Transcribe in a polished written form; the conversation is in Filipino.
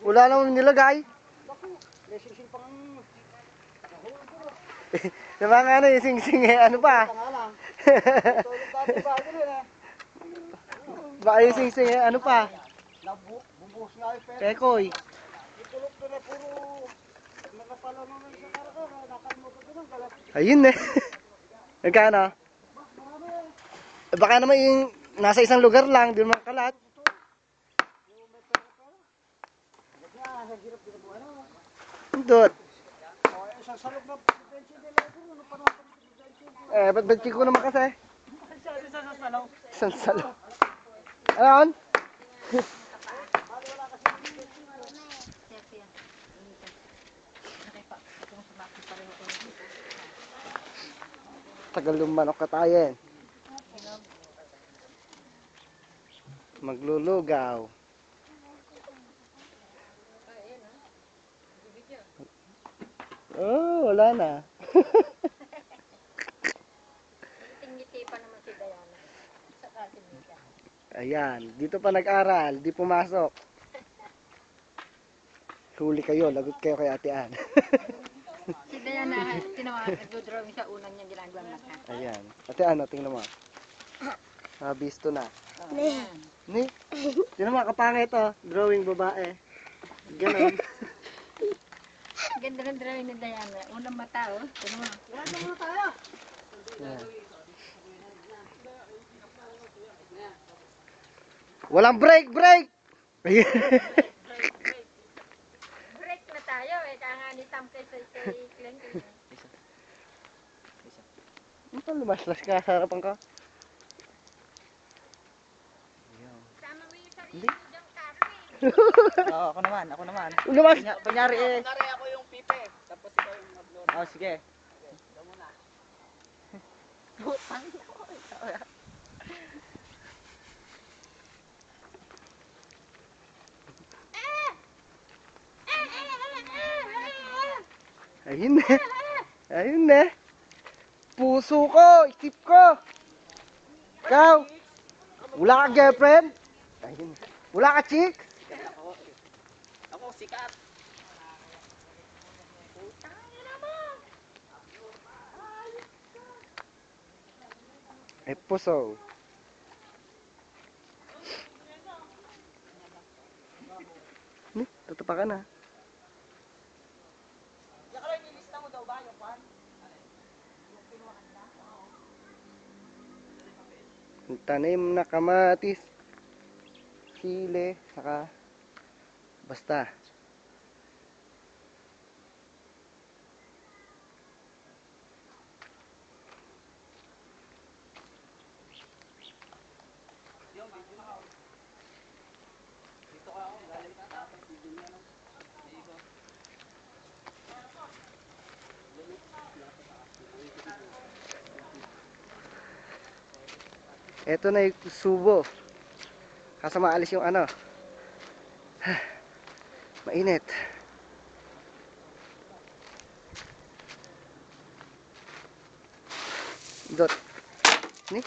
Wala naman nilagay. Diba nga ano yung sing-sing eh, ano pa? Baka yung sing-sing eh, ano pa? Pekoy. Ayun eh. Nagkano? Baka naman yung nasa isang lugar lang, di naman kalat. Hindot. Ba't ko naman kasi? Isang salo. Ayan? Tagal lumanok ka tayo. Maglulugaw. Oh, wala na. Ngiti pa naman si Diana. Sa atin niya. Ayan, dito pa nag-aral, di pumasok. Huli kayo, lagot kayo kay Ate Ann. Si Diana, nag-drawing sa unang niya ginagawa mata. Ayan. Ate Ann, tingnan mo. Bisto na. Ni? Tingnan mo, kapangit ito. Drawing babae. Ganon. Ganda ng drawing ni Diana. Unang mata, oh. Tignan mo. Wala na muna tayo. Ayan. Walang break! Break Break na tayo eh. Kaya nga ni Tamke sa Glenn. Ano pa lumaslas ka sa harapan ka? Sama mo yung sarili mo dyan, Kapi. Oo, ako naman. Lumas! Panyari eh. Kunwari ako yung pipe, tapos ikaw yung maglolo. Oh, sige. Ikaw muna. Putang. Ayun na. Ayun na. Puso ko, isip ko. Ikaw, wala ka girlfriend? Ayun. Wala ka chick? Ako, sikat. Ay, puso. Totoo ka na. Yan ka lang, nilista mo daw ba yung kwan? Tanim na kamatis, sili, saka basta. Dito ka ako, galing ka tapos video niya no. Dito. Ito na yung subo. Kaso maalis yung ano. Mainit. Dot. Ni?